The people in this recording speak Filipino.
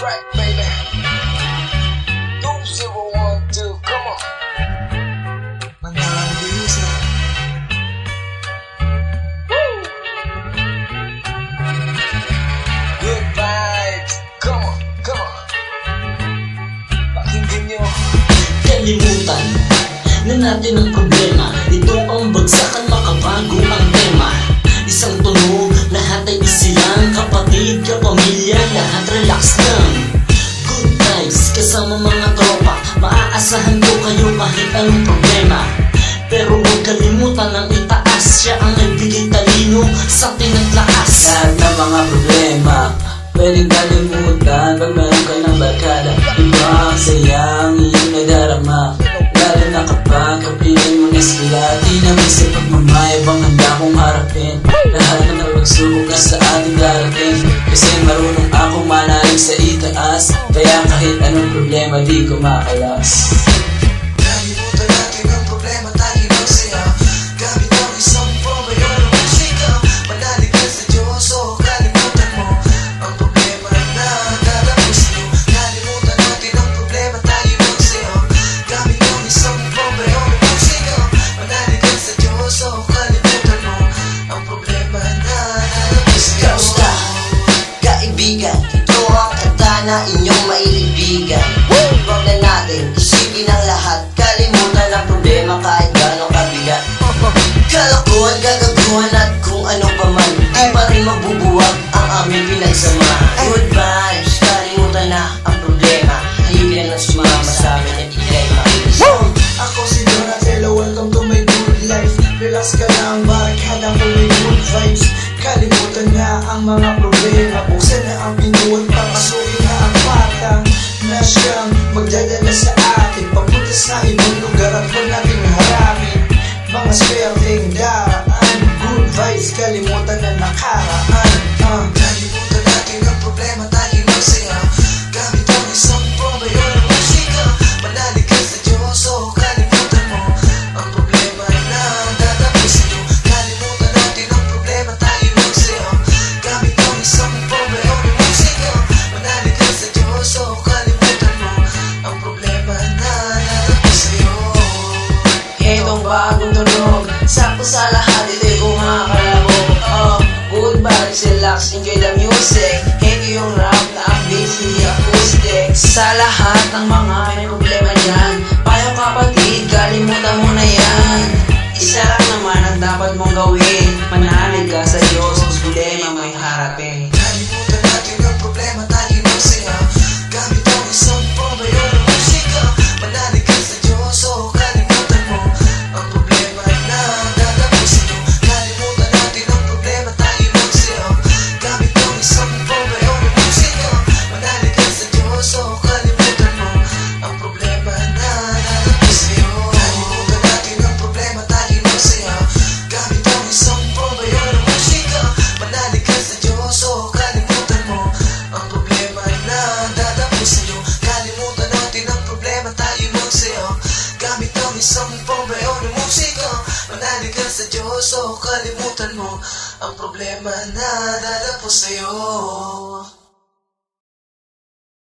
right, baby. 2012, come on. Manalisa. Good vibes, come on, come on. Pakinggan nyo. Kalimutan na natin ang problema. Ito ang bagsakan, makabago ang tema. Isang tunog, lahat ay isilang. Kapatid, kapamilya, lahat relax lang. Good vibes, kasama mga tropa. Maaasahan ko kayo kahit anong problema. Pero huwag kalimutan ang itaas. Siya ang nagbigay talino sa tinaglakas. Lahat ng mga problema pwedeng kalimutan pag meron ka ng barkada. Iba ang sayang iyong nadarama, lalo na kapag kapiling mo na sila. Di naman sa pagmamayabang handa kong harapin lahat ng pagsubok na sa ating darating. Kasi marunong akong manalig sa itaas, kaya kahit anong problema di ko makalas. Kalimutan natin ang problema, tayo magsaya. Gamit ang isang pambayo ng musika. Manalig ka sa Diyos, o kalimutan mo ang problema na lalabas mo. Kalimutan natin ang problema, tayo magsaya. Gamit ang isang pambayo ng musika. Manalig ka sa Diyos, o kalimutan mo ang problema na lalabas mo. Kamusta, kaibigan? Ito ang kanta na inyong maiibigan. Huwag na natin isipin ang lahat. Kalimutan ang problema kahit gano'ng kabigat. Kalokohan, gagaguhan at kung ano pa man, di pa rin mabubuwag ang aming pinagsamahan. Good vibes, kalimutan na ang problema. Halika na sumama sa amin at ikay makikisom. Ako si Donatello, welcome to my good life. Relax ka lang, barkada ko may good vibes. Kalimutan na ang mga problema. Buksan na ang pintuan, papasukin na ang bata na siyang magdadala sa atin papunta sa ibang lugar at huwag natin harapin mga swerteng daan. Good vibes, kalimutan na nakaraan. Kalimutan natin ang problema, tayo magsaya. Gamit ang isang pambayo ng musika. Manalig ka sa Diyos, o kalimutan mo ang problema na dadapos sa'yo. Kalimutan natin ang problema, tayo magsaya. Gamit ang isang pambayo ng musika. Manalig ka sa Diyos, o kalimutan mo ang problema na dadapos sa'yo. Itong bagong tunog, sakto sa lahat, ito'y kumakalabog. Good vibes, relax, enjoy the music. Ito yung rap na upbeat, hindi acoustic. Sa lahat ng mga may problema dyan, payong kapatid, kalimutan mo na yan. Isa lang naman ang dapat mong gawin, manalig ka sa Diyos, problema may harapin. Kalimutan natin ang problema, tayo magsaya. Gamit ang isang pambayo ng musika. Manalig ka sa Diyos, o kalimutan mo ang problema na dadapos sa'yo. Kalimutan natin ang problema, tayo magsaya. Gamit ang isang pambayo ng musika. Manalig ka sa Diyos, o kalimutan mo ang problema na dadapos sa'yo. Kalimutan natin ang problema, tayo magsaya. Gamit ang isang pambayo ng musika. Manalig ka sa Diyos, o kalimutan mo ang problema na dadapos sa'yo. Kalimutan natin ang problema, tayo magsaya. Gamit ang isang pambayo ng musika. Manalig ka sa Diyos, o kalimutan mo ang problema na dadapos sa'yo.